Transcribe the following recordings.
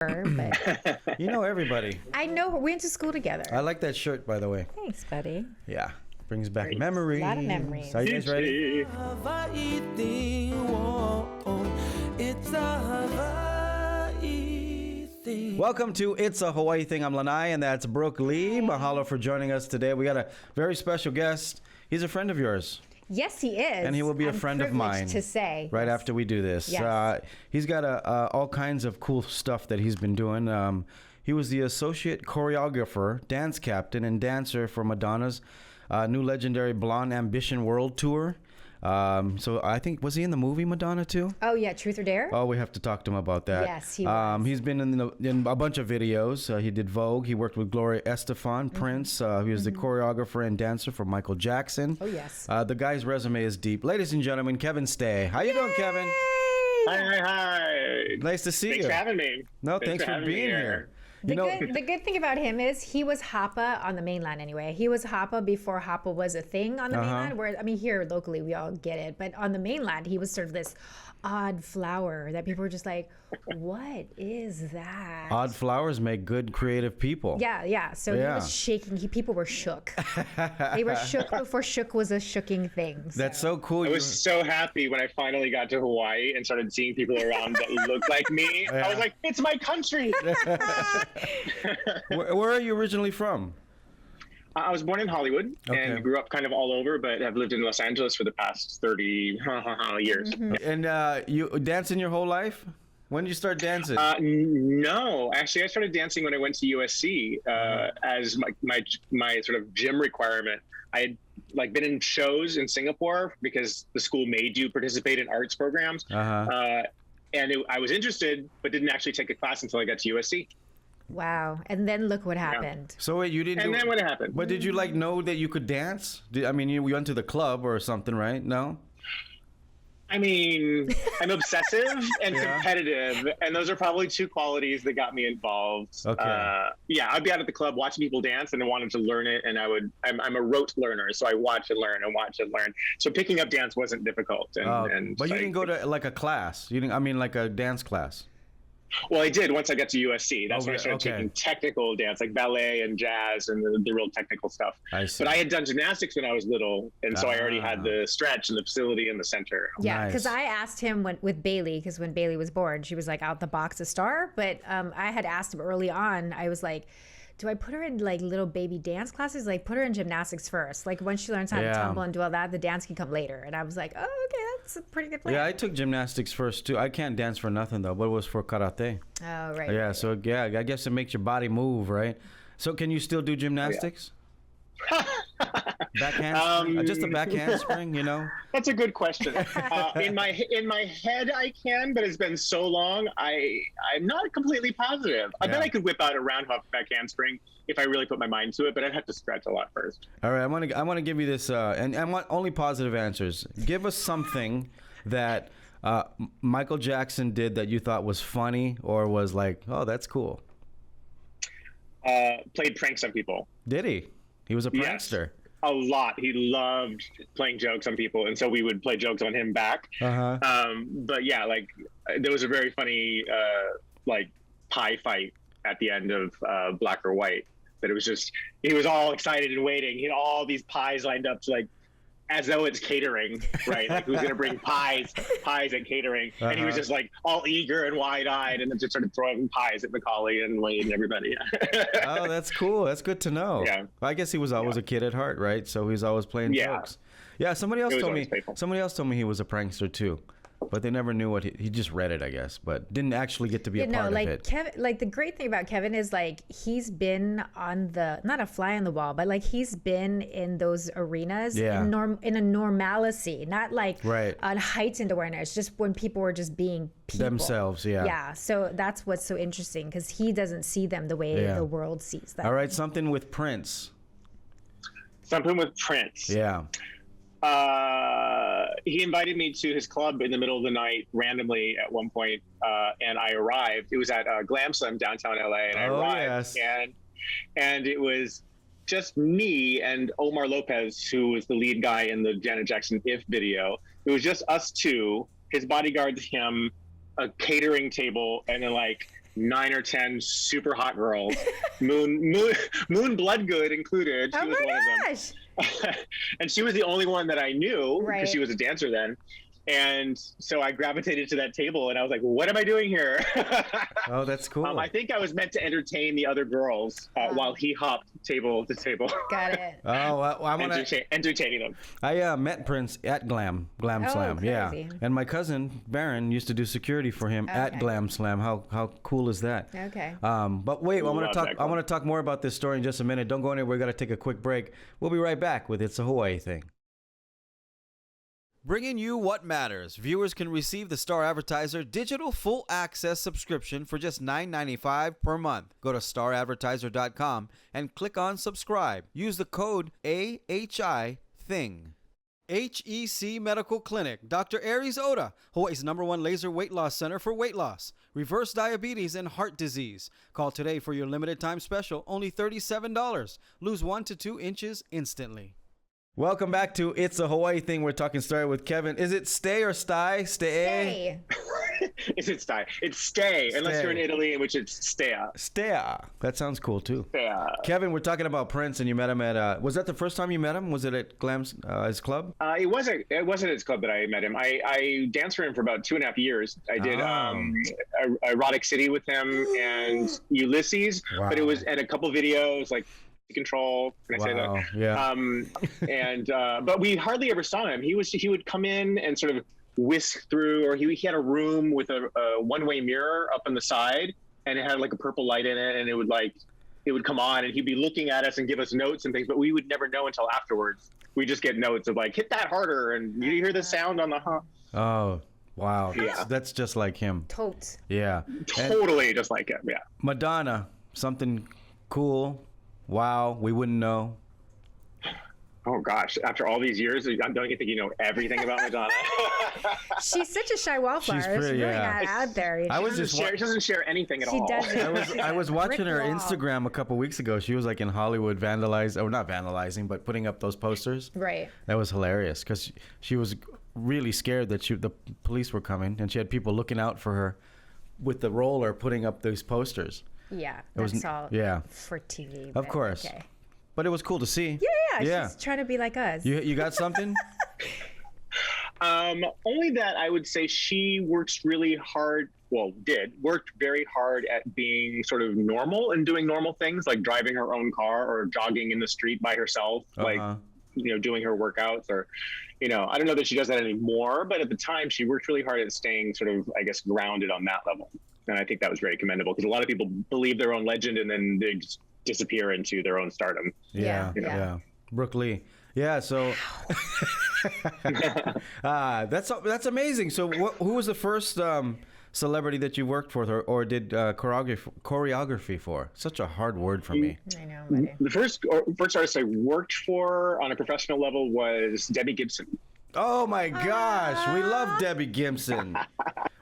but You know everybody. I know her. We went to school together. I like that shirt, by the way. Thanks, buddy. Yeah, brings back memories. A lot of memories. Are you guys ready? Welcome to It's a Hawaii Thing. I'm Lanai, and that's Brooke Lee. Mahalo for joining us today. We got a very special guest. He's a friend of yours. Yes, he is. And he will be a friend of mine. To say. Right after we do this. Yes. He's got all kinds of cool stuff that he's been doing. He was the associate choreographer, dance captain, and dancer for Madonna's new legendary Blond Ambition World Tour. So I think, was he in the movie Madonna too? Oh, yeah. Truth or Dare? Oh, we have to talk to him about that. Yes, he was. He's been in a bunch of videos. He did Vogue. He worked with Gloria Estefan, Prince. He was the choreographer and dancer for Michael Jackson. Oh, yes. The guy's resume is deep. Ladies and gentlemen, Kevin Stea. How you doing, Kevin? Hi. Nice to see you. Thanks for having me. No, thanks for being here. The good thing about him is he was Hapa on the mainland anyway. He was Hapa before Hapa was a thing on the mainland. Where, I mean, here locally we all get it. But on the mainland, he was sort of this odd flower that people were just like, what is that? Odd flowers make good creative people. Yeah. So he was shaking. People were shook. They were shook before shook was a shooking thing. So. That's so cool. I was so happy when I finally got to Hawaii and started seeing people around that looked like me. I was like, it's my country. Where are you originally from? I was born in Hollywood and grew up kind of all over, but have lived in Los Angeles for the past 30 years. And you dancing your whole life? When did you start dancing? No, actually, I started dancing when I went to USC as my sort of gym requirement. I had been in shows in Singapore because the school made you participate in arts programs. And I was interested, but didn't actually take a class until I got to USC. Wow. And then look what happened. So wait, you didn't. And then what happened? But did you know that you could dance? You went to the club or something, right? No. I mean, I'm obsessive and competitive, and those are probably two qualities that got me involved. Okay. I'd be out at the club watching people dance, and I wanted to learn it, and I'm a rote learner, so I watch and learn and watch and learn. So picking up dance wasn't difficult. But you didn't go to a class. You didn't. Like a dance class. Well, I did once I got to USC. That's when I started taking technical dance, like ballet and jazz and the real technical stuff. I see. But I had done gymnastics when I was little, and so I already had the stretch and the facility in the center. Yeah, because I asked him with Bailey, because when Bailey was born, she was out the box a star. But I had asked him early on, I was like, do I put her in little baby dance classes? Put her in gymnastics first. Once she learns how to tumble and do all that, the dance can come later. And I was like, oh, okay, that's a pretty good plan. Yeah, I took gymnastics first too. I can't dance for nothing though, but it was for karate. Oh, right. Yeah, so I guess it makes your body move, right? So can you still do gymnastics? Backhand, just a back handspring, That's a good question. In my head, I can, but it's been so long, I'm not completely positive. I bet I could whip out a round hop back handspring if I really put my mind to it, but I'd have to stretch a lot first. All right, I want to give you this, and I want only positive answers. Give us something that Michael Jackson did that you thought was funny or was like, oh, that's cool. Played pranks on people. Did he? He was a prankster. Yes, a lot. He loved playing jokes on people, and so we would play jokes on him back. But yeah, there was a very funny pie fight at the end of Black or White. That it was just, he was all excited and waiting. He had all these pies lined up to as though it's catering, right? Who's gonna bring pies at catering? And he was just all eager and wide-eyed, and then just started throwing pies at Macaulay and Wade and everybody. Oh, that's cool. That's good to know. Yeah. I guess he was always a kid at heart, right? So he's always playing jokes. Yeah. Somebody else told me he was a prankster too. But they never knew what he just read it, I guess, but didn't actually get to be a part of it. Kevin, the great thing about Kevin is he's been on not a fly on the wall, but he's been in those arenas in a normalcy, not a heightened awareness, just when people were just being people. Themselves, yeah. Yeah, so that's what's so interesting because he doesn't see them the way the world sees them. All right, something with Prince. Something with Prince. Yeah. He invited me to his club in the middle of the night randomly at one point, and I arrived. It was at Glam Slam downtown LA, and I arrived, and it was just me and Omar Lopez, who was the lead guy in the Janet Jackson If video. It was just us two, his bodyguards, him, a catering table, and then 9 or 10 super hot girls, Moon Bloodgood included. She was one of them. And she was the only one that I knew because she was a dancer then. And so I gravitated to that table and I was like, what am I doing here? Oh, that's cool. I think I was meant to entertain the other girls while he hopped table to table. Got it. Oh, well, I'm entertaining them. I met Prince at Glam Slam. Crazy. Yeah. And my cousin Baron used to do security for him at Glam Slam. How cool is that? Okay. But wait, I want to talk more about this story in just a minute. Don't go anywhere. We got to take a quick break. We'll be right back with It's a Hawaii Thing. Bringing you what matters. Viewers can receive the Star Advertiser digital full access subscription for just $9.95 per month. Go to staradvertiser.com and click on subscribe. Use the code AHI THING. HEC Medical Clinic. Dr. Aries Oda, Hawaii's #1 laser weight loss center for weight loss, reverse diabetes, and heart disease. Call today for your limited time special, only $37. Lose 1 to 2 inches instantly. Welcome back to It's a Hawaii Thing. We're talking story with Kevin. Is it stay or sty? Stay. Is it stay? It's stay, unless you're in Italy, in which it's stea. Stea. That sounds cool too. Stea. Kevin, we're talking about Prince, and you met him at. Was that the first time you met him? Was it at Glam's his club? It wasn't at his club that I met him. I danced for him for about 2.5 years. I did Erotic City with him and Ulysses, but it was and a couple videos like. Control. Can I say that? Yeah. But we hardly ever saw him. He would come in and sort of whisk through, or he had a room with a one-way mirror up on the side, and it had like a purple light in it, and it would come on, and he'd be looking at us and give us notes and things, but we would never know until afterwards. We just get notes of like, hit that harder, and you hear the sound on the. Oh. Wow. Yeah. That's just like him. Totes. Yeah. Totally just like him. Yeah. Madonna, something cool. Wow, we wouldn't know. Oh gosh! After all these years, don't you think you know everything about Madonna? She's such a shy wallflower. She's really not out there. She doesn't share anything at all. She doesn't. I was watching her Instagram a couple weeks ago. She was like in Hollywood not vandalizing, but putting up those posters. Right. That was hilarious because she was really scared that the police were coming, and she had people looking out for her with the roller putting up those posters. Yeah, that's all for TV. Of course. Okay. But it was cool to see. Yeah. She's trying to be like us. You got something? Only that I would say she worked very hard at being sort of normal and doing normal things like driving her own car or jogging in the street by herself, like, doing her workouts or, I don't know that she does that anymore, but at the time she worked really hard at staying sort of, I guess, grounded on that level. And I think that was very commendable because a lot of people believe their own legend and then they just disappear into their own stardom. Yeah. Brooke Lee. Yeah. So that's amazing. So who was the first celebrity that you worked for or did choreography for? Such a hard word for me. I know. Buddy. The first artist I worked for on a professional level was Debbie Gibson. Oh my gosh, we love Debbie Gibson.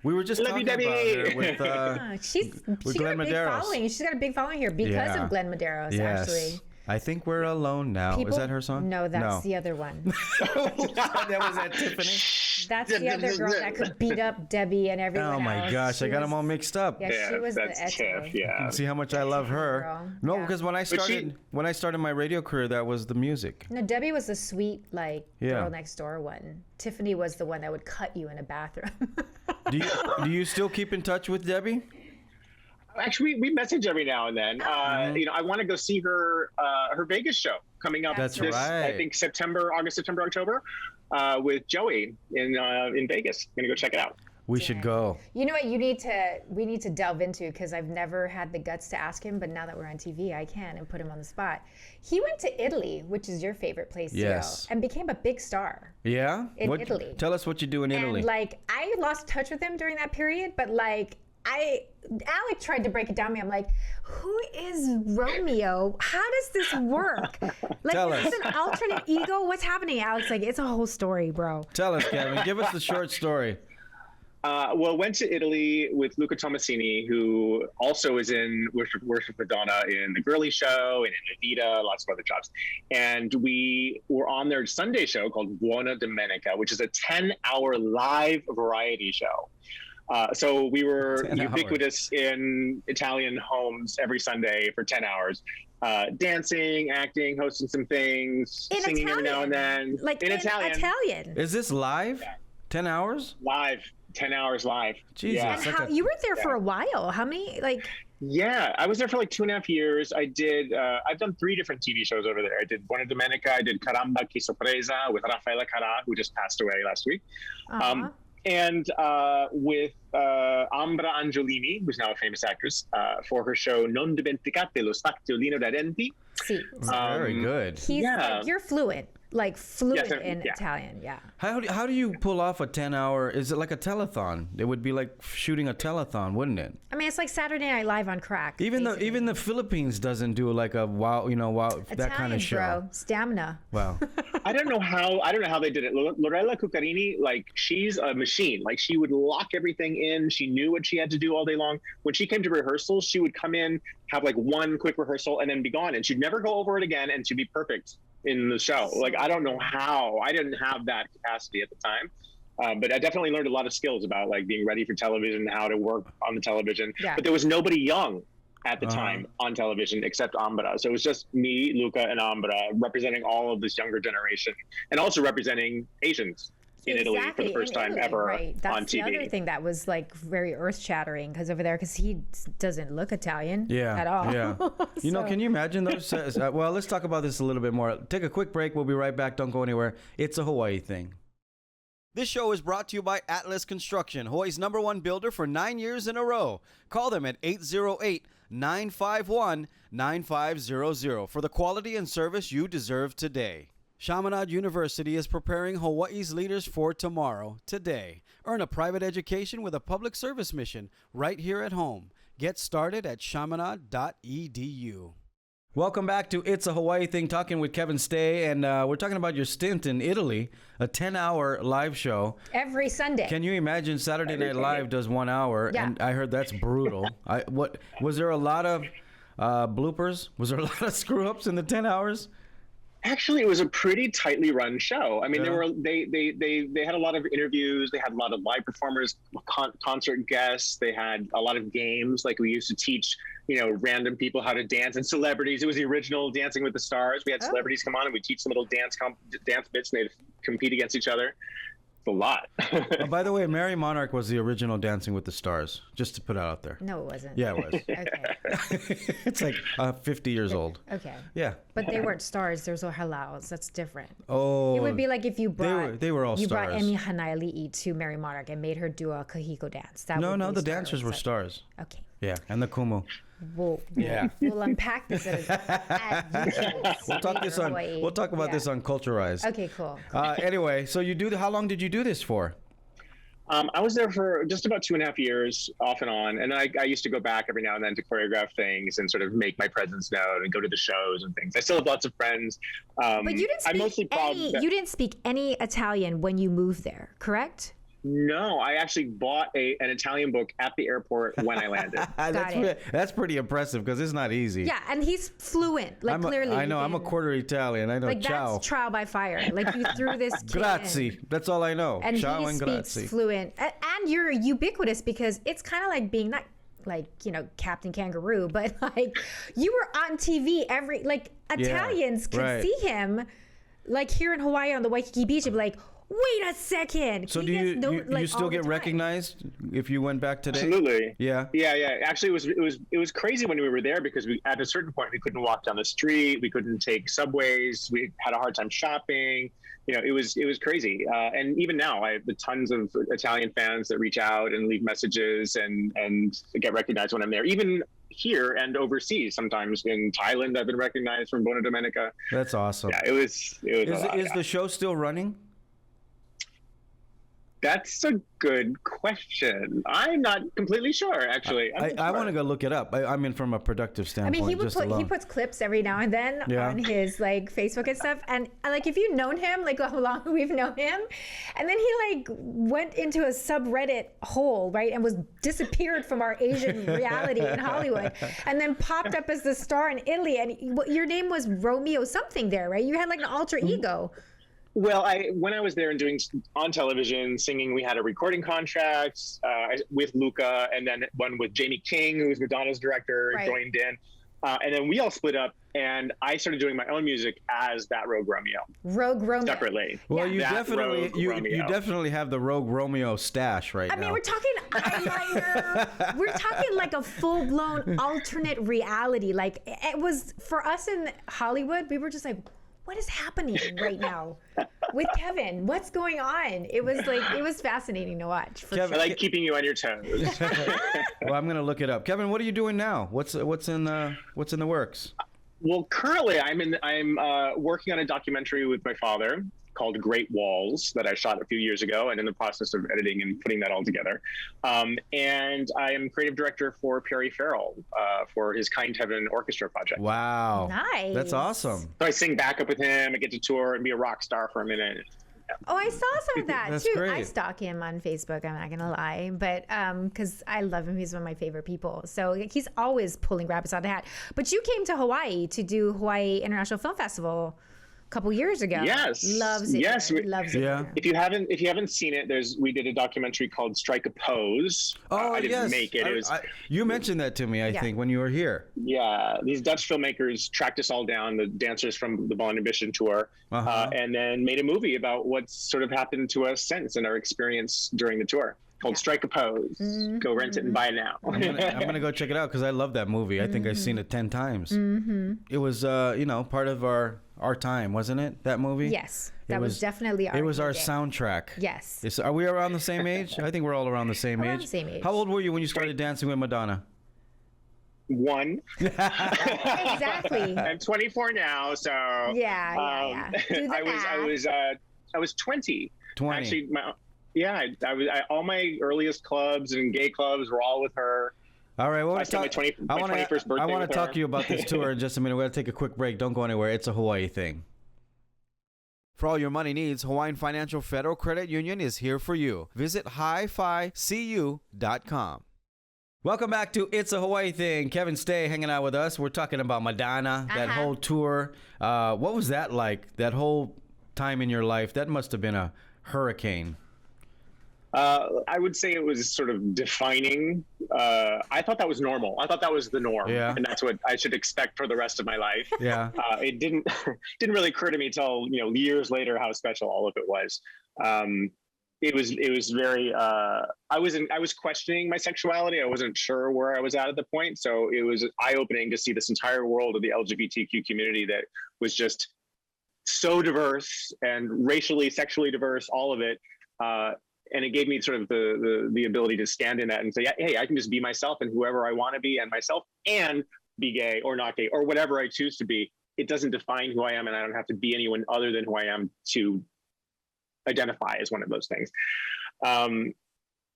We were just talking about her with she's Glenn got a big Medeiros. following. She's got a big following here because of Glenn Medeiros, actually. I think we're alone now. Is that her song? No, that's the other one. That was that Tiffany. That's the other girl that could beat up Debbie and everyone else. Oh my gosh, I got them all mixed up. Yeah, she was that's Tiff. Yeah. See how much I love her. Girl. No, because when I started my radio career, that was the music. No, Debbie was the sweet girl next door one. Tiffany was the one that would cut you in a bathroom. Do you still keep in touch with Debbie? Actually, we message every now and then. I want to go see her Vegas show coming up. That's right. I think August, September, October, with Joey in Vegas. I'm gonna go check it out. We should go. You know what? We need to delve into because I've never had the guts to ask him, but now that we're on TV, I can and put him on the spot. He went to Italy, which is your favorite place to go, and became a big star. Yeah. In Italy. Tell us what you do in Italy. And I lost touch with him during that period, but Alec tried to break it down to me. I'm like, who is Romeo? How does this work? Tell is this an alternate ego? What's happening? Alec's like, it's a whole story, bro. Tell us, Kevin. Give us the short story. Went to Italy with Luca Tomasini, who also is in Worship Madonna in The Girly Show and in Evita, lots of other jobs. And we were on their Sunday show called Buona Domenica, which is a 10-hour live variety show. So we were 10 ubiquitous in Italian homes every Sunday for 10 hours. Dancing, acting, hosting some things, In singing Italian? every now and then. Like in Italian. Is this live? Yeah. 10 hours? Live. 10 hours live. Jesus. Yeah. And how, you were there for a while. How many, like... Yeah, I was there for like 2.5 years. I've done 3 different TV shows over there. I did Buona Domenica, I did Caramba Che Sorpresa with Raffaella Carrà, who just passed away last week. And with Ambra Angiolini, who's now a famous actress, for her show Non dimenticate lo spazzolino da denti. See, Very good. he's like, you're fluent. Like fluent Yes, in yeah. Italian, yeah. How do you pull off a 10-hour? Is it like a telethon? It would be like shooting a telethon, wouldn't it? I mean, it's like Saturday Night Live on crack. Even the Philippines doesn't do like a wow that kind of show. Bro, stamina. Wow. I don't know how they did it. Lorella Cuccarini, like, she's a machine. Like, she would lock everything in. She knew what she had to do all day long. When she came to rehearsals, she would come in, have like one quick rehearsal, and then be gone. And she'd never go over it again, and she'd be perfect in the show. Like, I don't know how. I didn't have that capacity at the time. But I definitely learned a lot of skills about like being ready for television, how to work on the television. Yeah. But there was nobody young at the time on television except Ambra. So it was just me, Luca, and Ambra representing all of this younger generation, and also representing Asians in Italy for the first time ever right. That's on TV. the other thing that was like very earth-shattering, because over there, because he doesn't look Italian at all. Yeah. You know, can you imagine those? Well, let's talk about this a little bit more. Take a quick break. We'll be right back. Don't go anywhere. It's a Hawaii thing. This show is brought to you by Atlas Construction, Hawaii's #1 builder for 9 years in a row. Call them at 808-951-9500 for the quality and service you deserve today. Chaminade University is preparing Hawaii's leaders for tomorrow, today. Earn a private education with a public service mission right here at home. Get started at chaminade.edu. Welcome back to It's a Hawaii Thing, talking with Kevin Stea, and we're talking about your stint in Italy, a 10-hour live show. Every Sunday. Can you imagine Saturday Night Live does 1 hour, and I heard that's brutal. What was there a lot of bloopers? Was there a lot of screw-ups in the 10 hours? Actually, it was a pretty tightly run show. I mean, they had a lot of interviews. They had a lot of live performers, concert guests. They had a lot of games. Like, we used to teach, random people how to dance, and celebrities. It was the original Dancing with the Stars. We had celebrities come on, and we teach them little dance bits, and they'd compete against each other. It's a lot. By the way, Mary Monarch was the original Dancing with the Stars, just to put it out there. No, it wasn't. Yeah, it was. Okay. It's like 50 years old. Okay. Yeah. But they weren't stars. There's no halaus. That's different. Oh. It would be like if you brought... They were all you stars. brought Emi Hanaiali'i to Mary Monarch and made her do a kahiko dance. No, the dancers were stars. Okay. Yeah, and the kumu. We'll unpack this We'll talk about this on Culturized. Okay, cool. Anyway, so how long did you do this for? I was there for just about 2.5 years, off and on, and I used to go back every now and then to choreograph things and sort of make my presence known and go to the shows and things. I still have lots of friends. But you didn't speak any Italian when you moved there, correct? No, I actually bought an Italian book at the airport when I landed. That's pretty impressive, because it's not easy. Yeah, and he's fluent. Like, clearly. I know. I'm a quarter Italian. I know. Like, ciao. that's trial by fire. Like, you threw this kid Grazie. in. That's all I know. And ciao he and speaks grazie. fluent. And you're ubiquitous, because it's kind of like being Captain Kangaroo, but like, you were on TV Italians can see him, like, here in Hawaii on the Waikiki Beach, and be like, wait a second. So do you still get recognized if you went back today? Absolutely. Yeah. Yeah. Actually, it was crazy when we were there, because at a certain point we couldn't walk down the street, we couldn't take subways, we had a hard time shopping. It was crazy. And even now, I have tons of Italian fans that reach out and leave messages and get recognized when I'm there. Even here and overseas, sometimes in Thailand, I've been recognized from Buona Domenica. That's awesome. Yeah, it was. Is the show still running? That's a good question. I'm not completely sure, actually. I want to go look it up. I mean, from a productive standpoint. I mean, he puts clips every now and then on his Facebook and stuff. And if you've known him, how long we've known him, and then he went into a subreddit hole, right, and was disappeared from our Asian reality in Hollywood, and then popped up as the star in Italy. And your name was Romeo something there, right? You had an alter ego. Well, when I was there and doing on television singing, we had a recording contract with Luca, and then one with Jamie King, who's Madonna's director, joined in. And then we all split up, and I started doing my own music as that Rogue Romeo. Rogue Romeo. Separately. Well, you definitely have the Rogue Romeo stash right now. I mean, we're talking eyeliner. We're talking like a full-blown alternate reality. Like, it was, for us in Hollywood, we were just like, what is happening right now with Kevin? What's going on? It was fascinating to watch. Kevin, I like keeping you on your toes. Well, I'm gonna look it up. Kevin, what are you doing now? What's in the works? Well, currently I'm working on a documentary with my father called Great Walls that I shot a few years ago, and in the process of editing and putting that all together. And I am creative director for Perry Farrell for his Kind Heaven Orchestra project. Wow. Nice. That's awesome. So I sing backup with him. I get to tour and be a rock star for a minute. Oh, I saw some of that That's too. great. I stalk him on Facebook. I'm not gonna lie, but because I love him, he's one of my favorite people. So he's always pulling rabbits out of the hat. But you came to Hawaii to do Hawaii International Film Festival a couple years ago. Yes. Loves it. Yes. Loves it. Yeah. If you haven't seen it, we did a documentary called Strike a Pose. Oh, I didn't yes. make it. You mentioned that to me, I think, when you were here. Yeah, these Dutch filmmakers tracked us all down, the dancers from the Blond Ambition tour, and then made a movie about what's sort of happened to us since and our experience during the tour. Called Strike a Pose. Go rent it and buy it now. I'm gonna go check it out because I love that movie. I think I've seen it 10 times. It was, part of our time, wasn't it? That movie. Yes, that was definitely our. It was our day. soundtrack. Yes. Are we around the same age? I think we're all around the same age. The same age. How old were you when you started dancing with Madonna? One. Exactly. I'm 24 now, so Yeah. Do the math. I was 20. 20. Actually, all my earliest clubs and gay clubs were all with her. All right. Well, I spent my 21st birthday I want with to talk her. to you about this tour in just a minute. We're going to take a quick break. Don't go anywhere. It's a Hawaii thing. For all your money needs, Hawaiian Financial Federal Credit Union is here for you. Visit hificu.com. Welcome back to It's a Hawaii Thing. Kevin Stea hanging out with us. We're talking about Madonna, that whole tour. What was that like, that whole time in your life? That must have been a hurricane. I would say it was sort of defining. I thought that was normal. I thought that was the norm, and that's what I should expect for the rest of my life. Yeah. It didn't really occur to me till years later how special all of it was. It was very. I was questioning my sexuality. I wasn't sure where I was at the point, so it was eye-opening to see this entire world of the LGBTQ community that was just so diverse and racially, sexually diverse, all of it. And it gave me sort of the ability to stand in that and say, hey, I can just be myself and whoever I want to be and myself, and be gay or not gay or whatever I choose to be. It doesn't define who I am, and I don't have to be anyone other than who I am to identify as one of those things.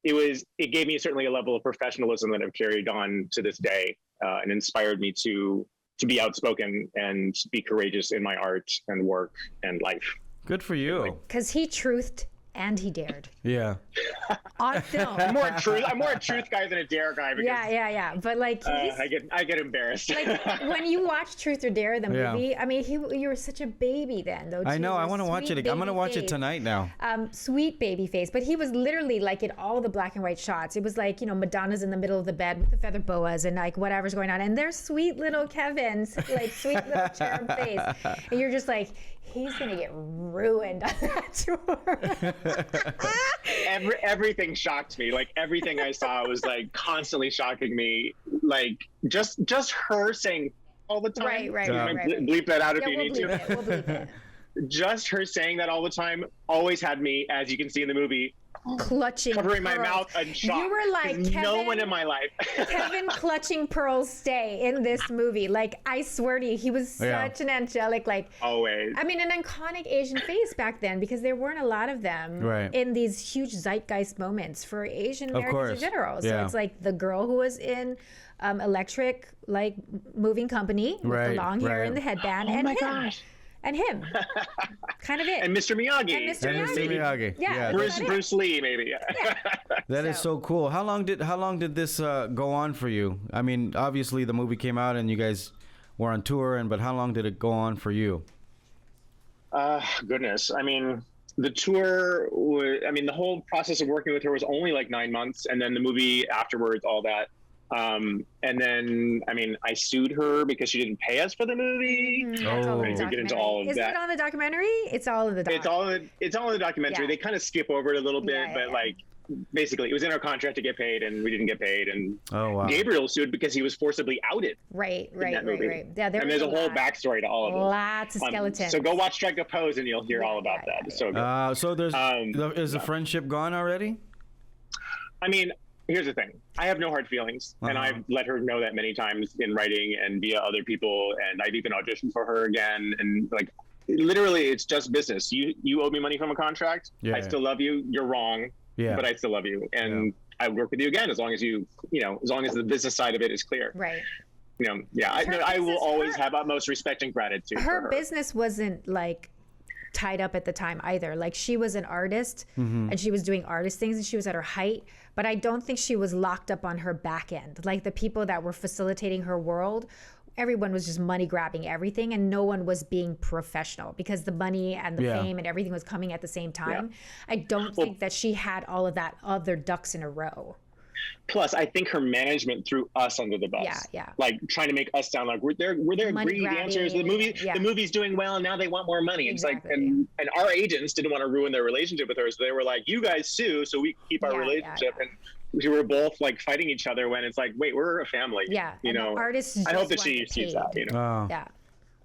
It gave me certainly a level of professionalism that I've carried on to this day, and inspired me to be outspoken and be courageous in my art and work and life. Good for you. Because he truthed and he dared. Yeah. On film. I'm more a truth guy than a dare guy. Because, Yeah. But like, I get embarrassed. like when you watch Truth or Dare, the movie, I mean, you were such a baby then, though. I know. I want to watch it. I'm going to watch it tonight now. Sweet baby face, but he was literally like in all the black and white shots. It was like, Madonna's in the middle of the bed with the feather boas and like whatever's going on, and there's sweet little Kevin's like sweet little cherub face, and you're just like, he's gonna get ruined on that tour. Everything shocked me. Like everything I saw was like constantly shocking me. Like just her saying all the time. Right. Bleep that out if you need to. We'll bleep it. Just her saying that all the time always had me, as you can see in the movie, clutching covering my pearls. mouth in shock. You were like, no one in my life. Kevin clutching pearls Stea in this movie. Like, I swear to you, he was such an angelic, like, always. I mean, an iconic Asian face back then, because there weren't a lot of them in these huge zeitgeist moments for Asian Americans in general. So it's like the girl who was in Electric, like, moving company with the long hair and the headband, and him. Gosh. And him, kind of it. And Mr. Miyagi. And Mr. Miyagi. Yeah. Bruce Lee, maybe. Yeah. That is so cool. How long did this go on for you? I mean, obviously the movie came out and you guys were on tour, but how long did it go on for you? Goodness. I mean, the tour, the whole process of working with her was only like 9 months. And then the movie afterwards, all that. And then, I mean, I sued her because she didn't pay us for the movie. That's all in the I could get into all of Isn't that. it on the documentary? It's all in the documentary. It's all in the documentary. Yeah. They kind of skip over it a little bit, Yeah, but yeah. like, basically, it was in our contract to get paid, and we didn't get paid. And wow. Gabriel sued because he was forcibly outed. Right. that movie. Yeah, And there's a whole backstory to all of it. Lots of skeletons. So go watch Strike a Pose, and you'll hear all about that. It's so good. So is the friendship gone already? I mean, here's the thing. I have no hard feelings, and I've let her know that many times in writing and via other people, and I've even auditioned for her again. And like, literally, it's just business. You owe me money from a contract. Yeah. I still love you. You're wrong, but I still love you, and I would work with you again as long as as long as the business side of it is clear. Right. I will always have utmost respect and gratitude for her. Business wasn't like tied up at the time either. Like, she was an artist and she was doing artist things and she was at her height, but I don't think she was locked up on her back end. Like, the people that were facilitating her world, everyone was just money grabbing everything, and no one was being professional because the money and the fame and everything was coming at the same time. I don't think that she had all of that other ducks in a row. Plus, I think her management threw us under the bus. Like, trying to make us sound like we're their greedy dancers. The movie's doing well, and now they want more money. Exactly. It's like, and our agents didn't want to ruin their relationship with her, so they were like, "You guys sue, so we keep our relationship." And we were both like fighting each other when it's like, "Wait, we're a family." Artists. I hope that she sees that.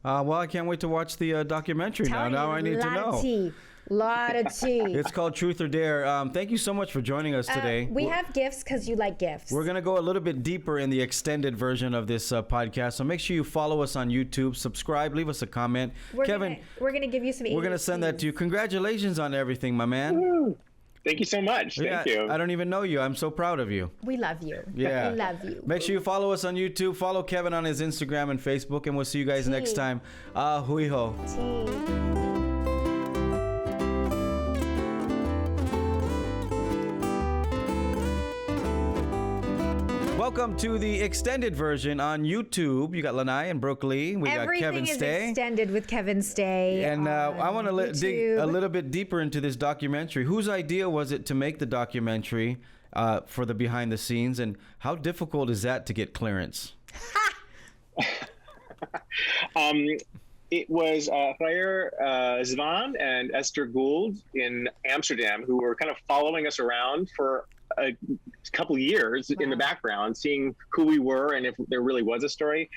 Well, I can't wait to watch the documentary now. Now I need to know. Lot of tea. It's called Truth or Dare. Thank you so much for joining us today. We have gifts because you like gifts. We're going to go a little bit deeper in the extended version of this podcast. So make sure you follow us on YouTube, subscribe, leave us a comment. Kevin, we're going to give you some. We're going to send that to you. Congratulations on everything, my man. Woo. Thank you so much. Thank you. I don't even know you. I'm so proud of you. We love you. Yeah. We love you. Make sure you follow us on YouTube. Follow Kevin on his Instagram and Facebook, and we'll see you guys next time. Hui ho. Welcome to the extended version on YouTube. You got Lanai and Brooke Lee. We got Kevin Stea. Everything is extended with Kevin Stea. And I want to dig a little bit deeper into this documentary. Whose idea was it to make the documentary for the behind the scenes, and how difficult is that to get clearance? It was Jair Zvan and Esther Gould in Amsterdam, who were kind of following us around for a couple years in the background, seeing who we were and if there really was a story,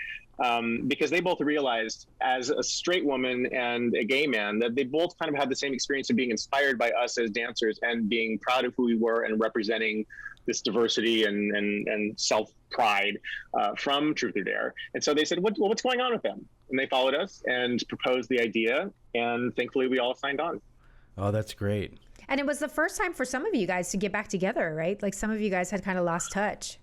because they both realized, as a straight woman and a gay man, that they both kind of had the same experience of being inspired by us as dancers and being proud of who we were and representing this diversity and self-pride from Truth or Dare. And so they said, what's going on with them? And they followed us and proposed the idea, and thankfully we all signed on. Oh, that's great. And it was the first time for some of you guys to get back together, right? Like, some of you guys had kind of lost touch.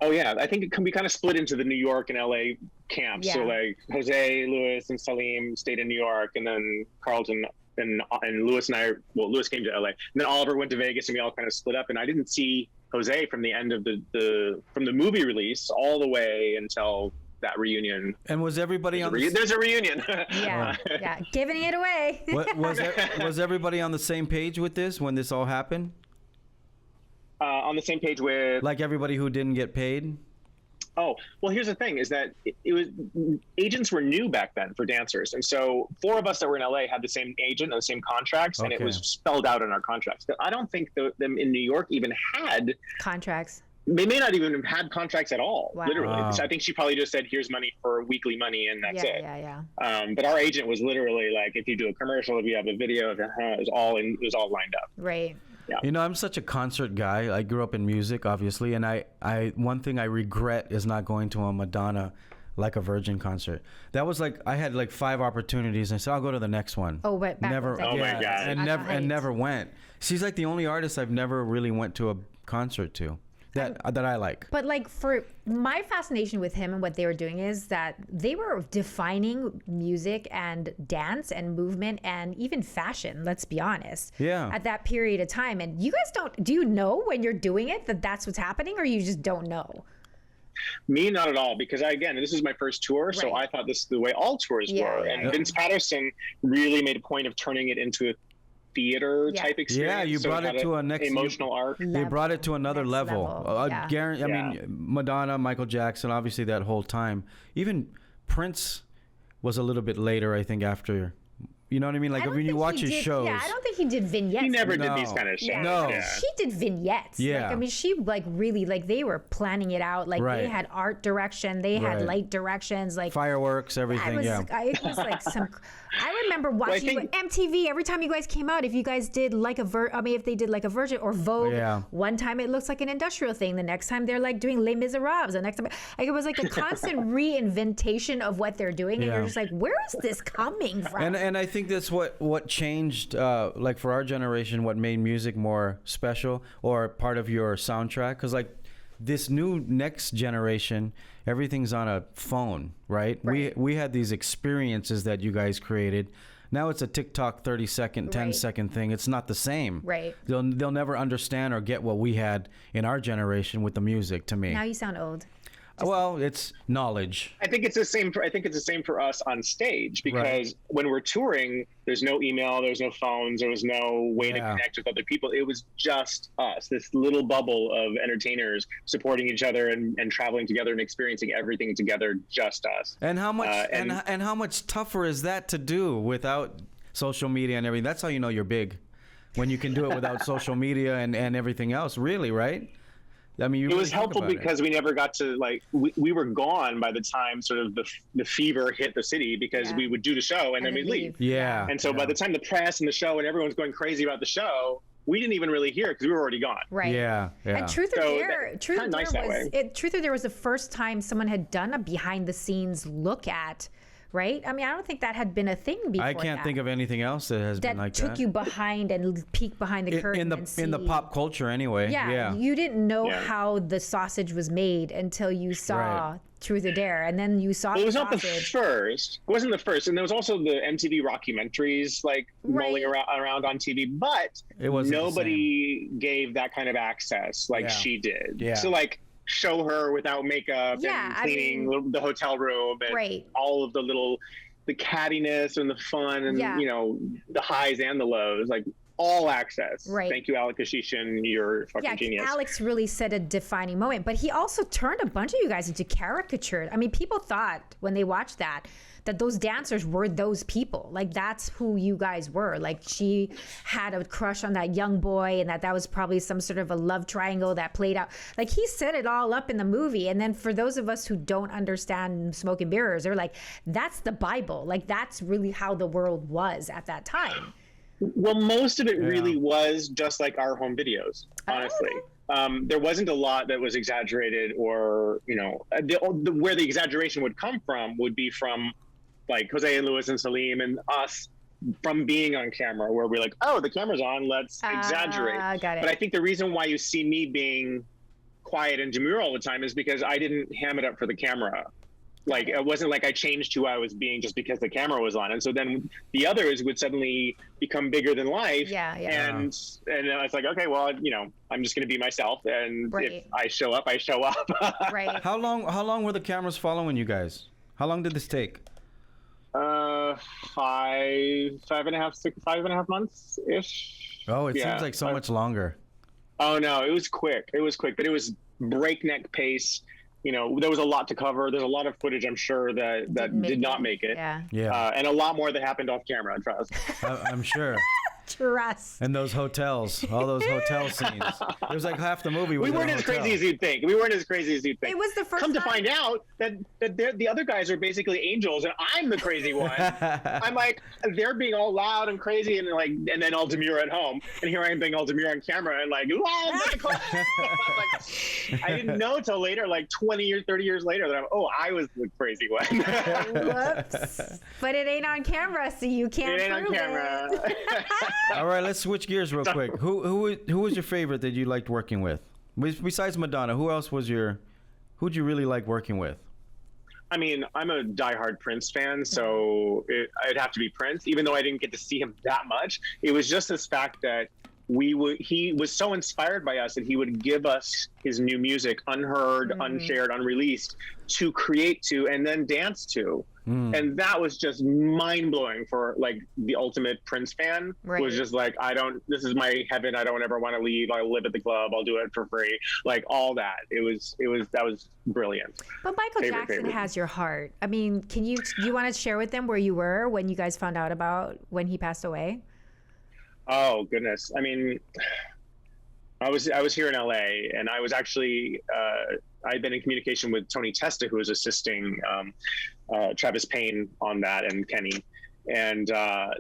Oh, yeah. I think we kind of split into the New York and LA camps. Yeah. So, like, Jose, Louis, and Salim stayed in New York, and then Carlton and Louis and I, Louis came to LA. And then Oliver went to Vegas, and we all kind of split up. And I didn't see Jose from the end of from the movie release all the way until that reunion. And was everybody there's a reunion. Yeah, giving it away. Was everybody on the same page with this when this all happened? On the same page with, like, everybody who didn't get paid? Oh, well, here's the thing, is that it was, agents were new back then for dancers. And so 4 of us that were in LA had the same agent and the same contracts, and it was spelled out in our contracts. But I don't think them in New York even had contracts. They may not even have had contracts at all, literally. Wow. So I think she probably just said, here's money for weekly money, and that's it. But our agent was literally like, if you do a commercial, if you have a video, it was all lined up. Right. Yeah. You know, I'm such a concert guy. I grew up in music, obviously, and I one thing I regret is not going to a Madonna Like a Virgin concert. That was like, I had like 5 opportunities, and I said, I'll go to the next one. Oh, but never. Oh my God. And never went. She's like the only artist I've never really went to a concert to. That I like. But like, for my fascination with him and what they were doing is that they were defining music and dance and movement and even fashion, let's be honest. Yeah. At that period of time. And you guys do you know when you're doing it that that's what's happening, or you just don't know? Me, not at all, because again, this is my first tour, so Right. I thought this is the way all tours were. And Vince Patterson really made a point of turning it into a theater type experience. Yeah, you brought it to a next emotional arc. You brought it to another Next level. level. I mean, Madonna, Michael Jackson, obviously that whole time. Even Prince was a little bit later, I think, after. You know what I mean? Like when you watch his shows. Yeah, I don't think he did vignettes. He never did these kind of shows. No. She did vignettes. Yeah. Like, I mean, she like really like they were planning it out. Like they had art direction, they had light directions, like fireworks, everything. It was like some. I remember watching MTV every time you guys came out. If you guys did like if they did like a Virgin or Vogue, one time it looks like an industrial thing. The next time they're like doing Les Miserables. The next time, like it was like a constant reinventation of what they're doing, and you're just like, where is this coming from? And I think that's what changed, like for our generation, what made music more special or part of your soundtrack. Because like this new next generation, everything's on a phone, right? We had these experiences that you guys created. Now it's a TikTok 30-second, 10-second thing. It's not the same. Right. They'll never understand or get what we had in our generation with the music. To me. Now you sound old. Well, it's knowledge. I think it's the same for us on stage, because when we're touring, there's no email, there's no phones, there was no way to connect with other people. It was just us, this little bubble of entertainers supporting each other and traveling together and experiencing everything together, just us. And how much and how much tougher is that to do without social media and everything? That's how you know you're big, when you can do it without social media and everything else. Really, right? I mean, it was helpful because we never got to we were gone by the time sort of the fever hit the city, because we would do the show and then we'd leave. Yeah. And so by the time the press and the show and everyone's going crazy about the show, we didn't even really hear it because we were already gone. Right. Yeah. And Truth or Dare was the first time someone had done a behind the scenes look at. Right? I mean, I don't think that had been a thing before. I can't think of anything else that has been like that. That took you behind and peek behind the curtain in the pop culture anyway. Yeah. You didn't know how the sausage was made until you saw Truth or Dare, and then you saw. It was not the first. It wasn't the first, and there was also the MTV rockumentaries rolling around on TV, but nobody gave that kind of access like she did. Yeah. So show her without makeup and cleaning the hotel room and all of the cattiness and the fun and the highs and the lows, all access. Thank you, Alex Kashishin. You're fucking genius. Alex really set a defining moment, but he also turned a bunch of you guys into caricatured. I mean, people thought when they watched that those dancers were those people. Like, that's who you guys were. Like, she had a crush on that young boy, and that was probably some sort of a love triangle that played out. Like, he set it all up in the movie. And then for those of us who don't understand smoke and mirrors, they're like, that's the Bible. Like, that's really how the world was at that time. Well, most of it really was just like our home videos, honestly. There wasn't a lot that was exaggerated, or, where the exaggeration would come from would be from Jose and Louis and Salim and us, from being on camera, where we're like, oh, the camera's on, let's exaggerate. Got it. But I think the reason why you see me being quiet and demure all the time is because I didn't ham it up for the camera. It wasn't like I changed who I was being just because the camera was on. And so then the others would suddenly become bigger than life. And it's like, okay, well, I'm just going to be myself. And if I show up, I show up. Right. How long were the cameras following you guys? How long did this take? 5.5 months ish. Oh, it seems like so much longer. Oh no, it was quick, but it was breakneck pace. There was a lot to cover. There's a lot of footage, I'm sure, that did not make it. And a lot more that happened off camera, trust. I'm sure. Trust. And those hotels, all those hotel scenes. It was like half the movie was We weren't as crazy as you'd think. It was the first time. Come to find out that the other guys are basically angels and I'm the crazy one. I'm like, they're being all loud and crazy and then all demure at home. And here I am being all demure on camera and I didn't know till later, 20 or 30 years later, that I was the crazy one. Whoops. But it ain't on camera, so you can't prove it. All right, let's switch gears real quick. Who was your favorite that you liked working with? Besides Madonna, who'd you really like working with? I mean, I'm a diehard Prince fan, so it'd have to be Prince, even though I didn't get to see him that much. It was just this fact that he was so inspired by us that he would give us his new music unheard, unshared, unreleased to create to and then dance to. And that was just mind-blowing for like the ultimate Prince fan. Was just like, this is my heaven. I don't ever want to leave. I'll live at the club. I'll do it for free. Like all that. That was brilliant. But Michael Jackson has your heart. I mean, do you want to share with them where you were when you guys found out about when he passed away? Oh goodness. I mean, I was here in LA, and I was actually I'd been in communication with Tony Testa, who was assisting Travis Payne on that, and Kenny, and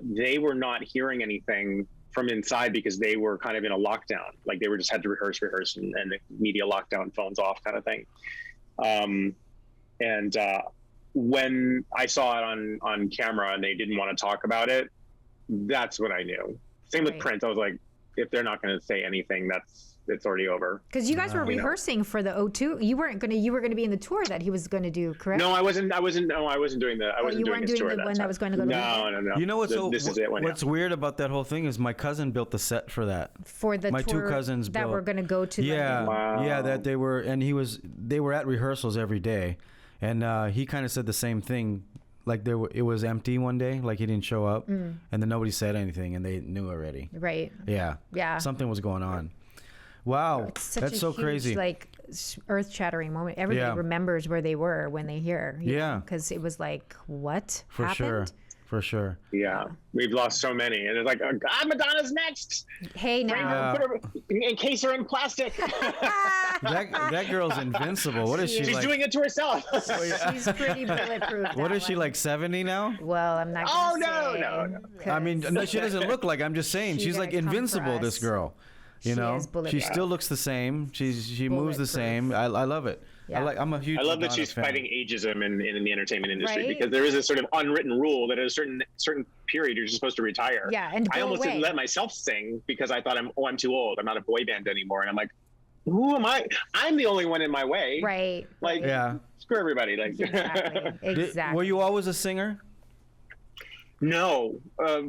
they were not hearing anything from inside because they were kind of in a lockdown. Like they were just had to rehearse, and the media lockdown, phones off kind of thing. And when I saw it on camera and they didn't want to talk about it, that's when I knew. Same with Prince. I was like, if they're not going to say anything, it's already over. Because you guys were rehearsing for the O2. You were going to be in the tour that he was going to do, correct? No, I wasn't doing the. I wasn't doing his tour. The one that was going to go to. No. You know what's weird about that whole thing is my cousin built the set for that. For the my tour two cousins that were going to go to. Yeah, wow. Yeah, that they were, and they were at rehearsals every day, and he kind of said the same thing. Like it was empty one day, like he didn't show up, and then nobody said anything, and they knew already. Right. Yeah. Something was going on. Wow, that's so huge, crazy. Like earth-shattering moment. Everybody remembers where they were when they hear. Because it was like, what happened? For sure. Yeah, we've lost so many, and it's like, Madonna's next. Hey, now put her, encase her in plastic. that girl's invincible. What is she? She's like? Doing it to herself. She's pretty bulletproof. What is she, like 70 now? Well, I'm not. No. I mean, no, she doesn't look like. I'm just saying, she's like invincible. This girl. You know, she still looks the same. She moves the same. I love it. Yeah. I'm a huge. I love that she's fighting ageism in the entertainment industry, because there is a sort of unwritten rule that at a certain period you're just supposed to retire. Yeah, and I almost didn't let myself sing because I thought I'm too old. I'm not a boy band anymore, and I'm like, who am I? I'm the only one in my way. Right. Like, screw everybody. Like, exactly. Were you always a singer? No,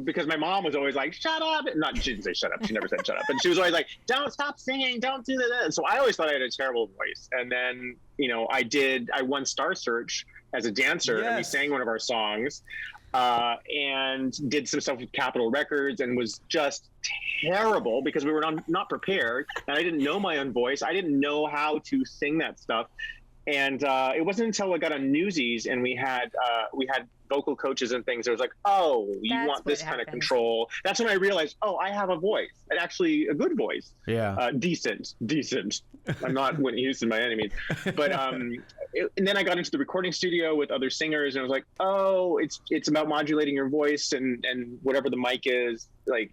because my mom was always like, shut up. She didn't say shut up. She never said shut up. And she was always like, don't stop singing. Don't do that. So I always thought I had a terrible voice. And then, I won Star Search as a dancer. Yes. And we sang one of our songs and did some stuff with Capitol Records, and was just terrible because we were not prepared. And I didn't know my own voice. I didn't know how to sing that stuff. And it wasn't until I got on Newsies and we had vocal coaches and things. It was like, you want this kind of control. That's when I realized, I have a voice, and actually a good voice. Yeah. Decent. I'm not Whitney Houston by any means, but and then I got into the recording studio with other singers, and I was like, it's about modulating your voice and whatever the mic is. Like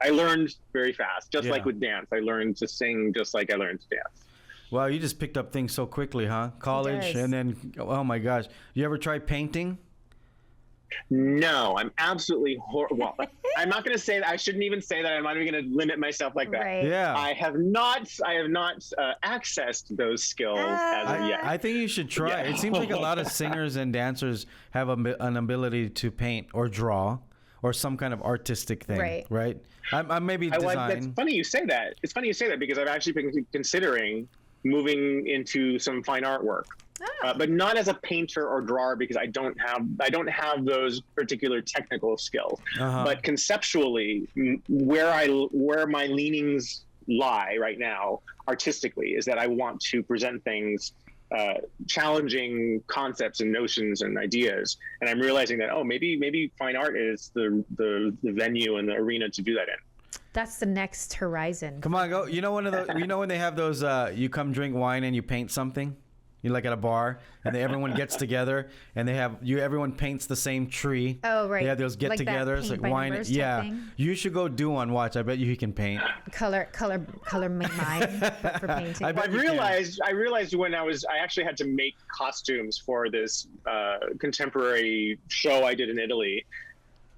I learned very fast, just like with dance. I learned to sing just like I learned to dance. Wow, you just picked up things so quickly, huh? College, and then, oh my gosh. You ever try painting? No, I'm absolutely well, I'm not going to say that. I shouldn't even say that. I'm not even going to limit myself like that. Right. Yeah. I have not accessed those skills as of yet. I think you should try. Yeah. It seems like a lot of singers and dancers have an ability to paint or draw or some kind of artistic thing, right? I'm maybe design. It's funny you say that. It's funny you say that because I've actually been considering moving into some fine artwork, but not as a painter or drawer, because I don't have those particular technical skills. But conceptually, where my leanings lie right now artistically is that I want to present things, challenging concepts and notions and ideas, and I'm realizing that maybe fine art is the venue and the arena to do that in. That's the next horizon. Come on, go. You know when they have those you come drink wine and you paint something? You're like at a bar and everyone gets together and everyone paints the same tree. Oh, right. They have those get-togethers, like wine. Yeah. Thing. You should go do one. Watch. I bet you can paint. Color mine for painting. I realized when I actually had to make costumes for this contemporary show I did in Italy,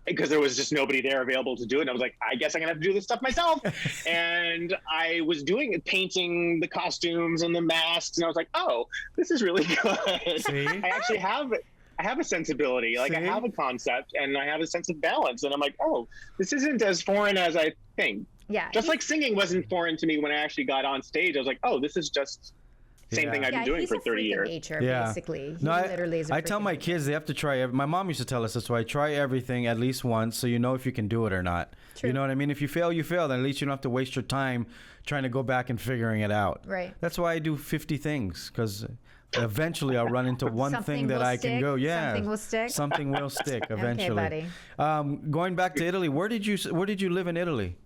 because there was just nobody there available to do it. And I was like, I guess I'm gonna have to do this stuff myself. And I was painting the costumes and the masks, and I was like, this is really good. See? I actually have a sensibility, like I have a concept and I have a sense of balance. And I'm like, this isn't as foreign as I think. Yeah. Just like singing wasn't foreign to me when I actually got on stage. I was like, oh, this is just same thing I've been doing for 30 years. Nature, basically. He literally is a I tell my kids they have to try. My mom used to tell us this, so I try everything at least once, so you know if you can do it or not. True. You know what I mean? If you fail, you fail. Then at least you don't have to waste your time trying to go back and figuring it out. Right. That's why I do 50 things, because eventually I'll run into one thing that I can go. Yeah. Something will stick. Something will stick eventually. Okay, buddy. Going back to Italy, where did you live in Italy?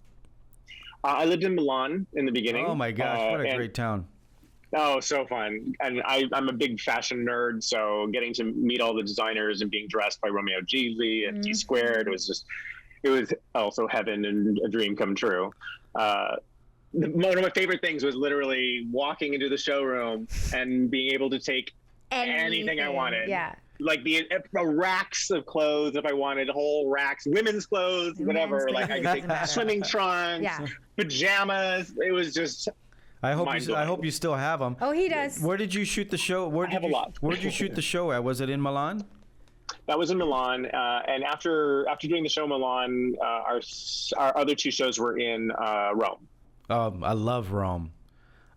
I lived in Milan in the beginning. Oh my gosh, what a great town. Oh, so fun. And I'm a big fashion nerd, so getting to meet all the designers and being dressed by Romeo Gigli and T-Squared was also heaven and a dream come true. One of my favorite things was literally walking into the showroom and being able to take anything I wanted. Yeah. Like the racks of clothes if I wanted, whole racks, women's clothes, whatever. Like I could take swimming trunks, pajamas. It was just... I hope you still have them. Oh, he does. Where did you shoot the show? Where did you shoot the show at? Was it in Milan? That was in Milan, and after doing the show in Milan, our other two shows were in Rome. I love Rome.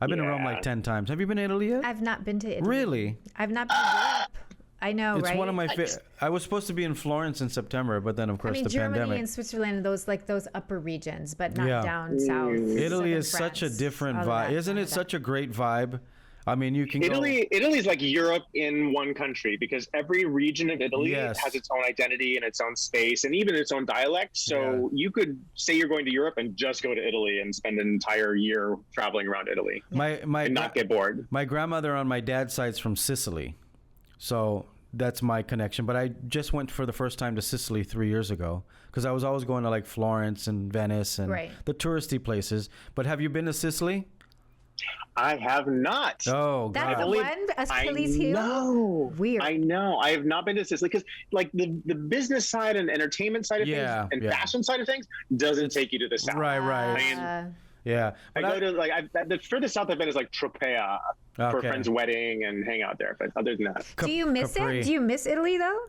I've been to Rome like 10 times. Have you been to Italy yet? I've not been to Italy. Really? I've not been to Europe. I know, it's right? One of my I was supposed to be in Florence in September, but then of course the Germany pandemic. And Switzerland, those upper regions, but not down south. Italy is such a different vibe, isn't it? Such a great vibe. I mean, you can Italy's like Europe in one country, because every region of Italy has its own identity and its own space and even its own dialect. So you could say you're going to Europe and just go to Italy and spend an entire year traveling around Italy and not get bored. My grandmother on my dad's side's from Sicily. So that's my connection. But I just went for the first time to Sicily 3 years ago, because I was always going to like Florence and Venice and the touristy places. But have you been to Sicily? I have not. Oh, God. That's the one? Achilles heel? No. Weird. I know. I have not been to Sicily, because like the business side and entertainment side of things and fashion side of things doesn't take you to the south. Right. Yeah. But I go to the furthest south I've been is like Tropea for a friend's wedding and hang out there. But other than that, do you miss it? Do you miss Italy though?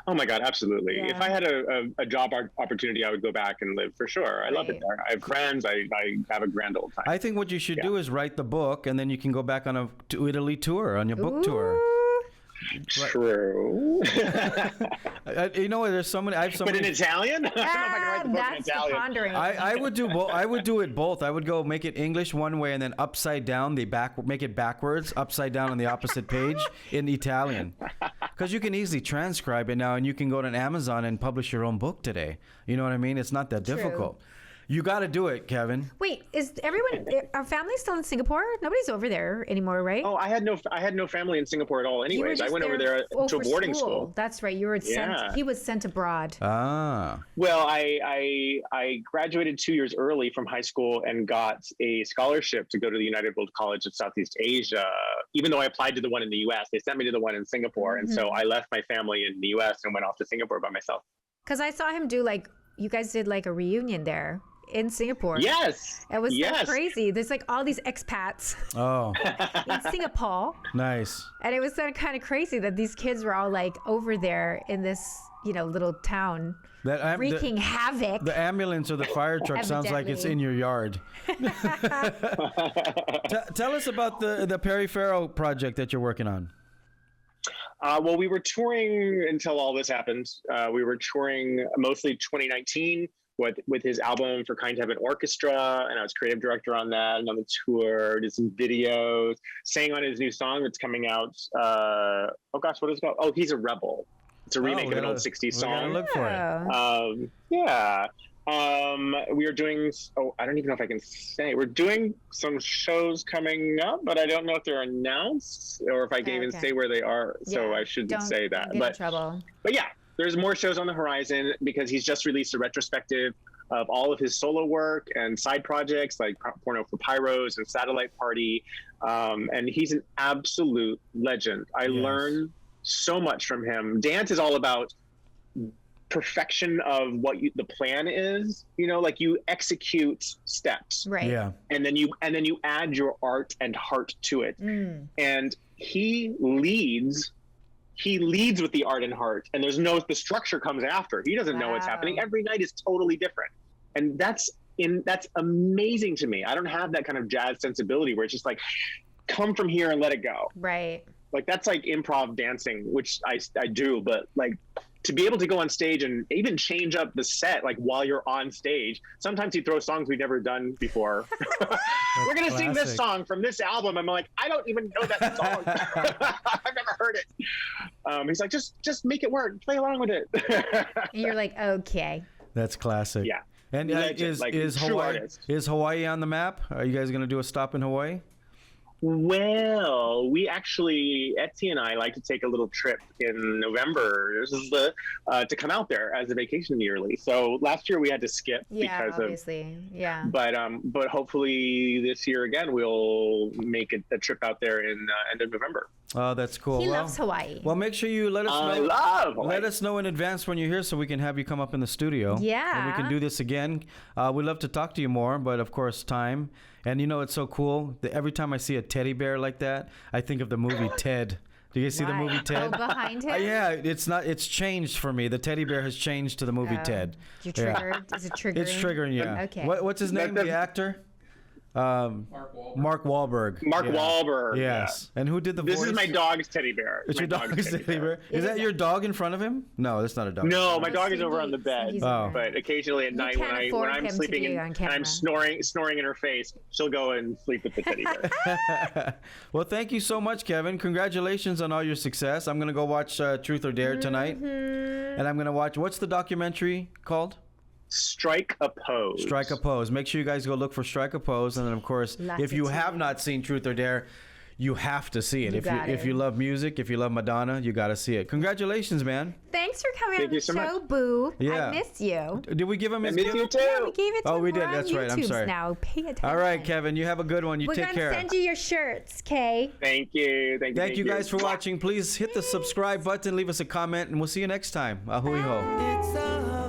Oh my God, absolutely. Yeah. If I had a job opportunity, I would go back and live for sure. I love it there. I have friends. I have a grand old time. I think what you should do is write the book, and then you can go back on a Italy tour, on your book tour. True. You know, there's so many. But in Italian? I don't know if I can write the book in Italian. Pondering. I would do both. I would do it both. I would go make it English one way and then upside down make it backwards, upside down on the opposite page in Italian. Because you can easily transcribe it now, and you can go to Amazon and publish your own book today. You know what I mean? It's not that difficult. You got to do it, Kevin. Wait, our family still in Singapore? Nobody's over there anymore, right? Oh, I had no family in Singapore at all. Anyways, I went over there to a boarding school. That's right. You were sent. He was sent abroad. Ah. Well, I graduated 2 years early from high school and got a scholarship to go to the United World College of Southeast Asia. Even though I applied to the one in the U.S., they sent me to the one in Singapore, and so I left my family in the U.S. and went off to Singapore by myself. Because I saw him do you guys did a reunion there in Singapore. Yes. It was so crazy. There's all these expats in Singapore. Nice. And it was kind of crazy that these kids were all over there in this, little town wreaking havoc. The ambulance or the fire truck sounds like it's in your yard. Tell us about the Perry Farrell project that you're working on. Well, we were touring until all this happened. We were touring mostly 2019 with his album For Kind to Have an Orchestra, and I was creative director on that and on the tour, did some videos, sang on his new song that's coming out. What is it called? Oh, He's a Rebel. It's a remake of an old 60s song. Look for it. We are doing, I don't even know if I can say, we're doing some shows coming up, but I don't know if they're announced or if I can even say where they are. So I shouldn't say that. Get in trouble. But yeah, there's more shows on the horizon because he's just released a retrospective of all of his solo work and side projects like Porno for Pyros and Satellite Party. And he's an absolute legend. I learned so much from him. Dance is all about perfection of what the plan is, you execute steps, right? Yeah, and then you add your art and heart to it. And he leads with the art and heart, and the structure comes after. He doesn't know what's happening. Every night is totally different, and that's that's amazing to me. I don't have that kind of jazz sensibility where it's just like, come from here and let it go. Right. Like that's like improv dancing, which I do, but like to be able to go on stage and even change up the set, like while you're on stage, sometimes he throws songs we've never done before. We're going to sing this song from this album. I'm like, I don't even know that song. I've never heard it. He's like, just make it work. Play along with it. And you're like, okay. That's classic. Yeah. And is Hawaii on the map? Are you guys going to do a stop in Hawaii? Well, we actually, Etsy and I like to take a little trip in November. This is to come out there as a vacation yearly. So last year we had to skip because obviously. But hopefully this year again we'll make a trip out there in end of November. Oh, that's cool. He loves Hawaii. Well, make sure you let us know. I love Hawaii. Let us know in advance when you're here so we can have you come up in the studio. Yeah. And we can do this again. We'd love to talk to you more, but of course, time. And you know, it's so cool that every time I see a teddy bear like that, I think of the movie Ted. Do you guys see the movie Ted? Oh, behind him? Yeah, it's changed for me. The teddy bear has changed to the movie Ted. You're triggered? Yeah. Is it triggering? It's triggering, yeah. Okay. What's his name, the actor? Mark Wahlberg. Mark Wahlberg. Yes. Yeah. And who did the voice? This is my dog's teddy bear. It's your dog's teddy bear. Is that your dog in front of him? No, that's not a dog. No, my dog is over on the bed. Oh. But occasionally at night when I'm sleeping and I'm snoring in her face, she'll go and sleep with the teddy bear. Well, thank you so much, Kevin. Congratulations on all your success. I'm going to go watch Truth or Dare tonight. And I'm going to watch, what's the documentary called? Strike a Pose. Strike a Pose. Make sure you guys go look for Strike a Pose. And then, of course, if you have not seen Truth or Dare, you have to see it. If you love music, if you love Madonna, you got to see it. Congratulations, man. Thanks for coming on the show, Boo. Yeah. I miss you. Did we give him his gift? I miss you too. Yeah, we gave it to him. We did. We're That's on right. I'm YouTube's sorry. Now. Pay attention. All right, Kevin. You have a good one. You take care. We're going to send you your shirts, Kay. Thank you. Thank you guys for watching. Please hit the subscribe button, leave us a comment, and we'll see you next time. Ahui ho.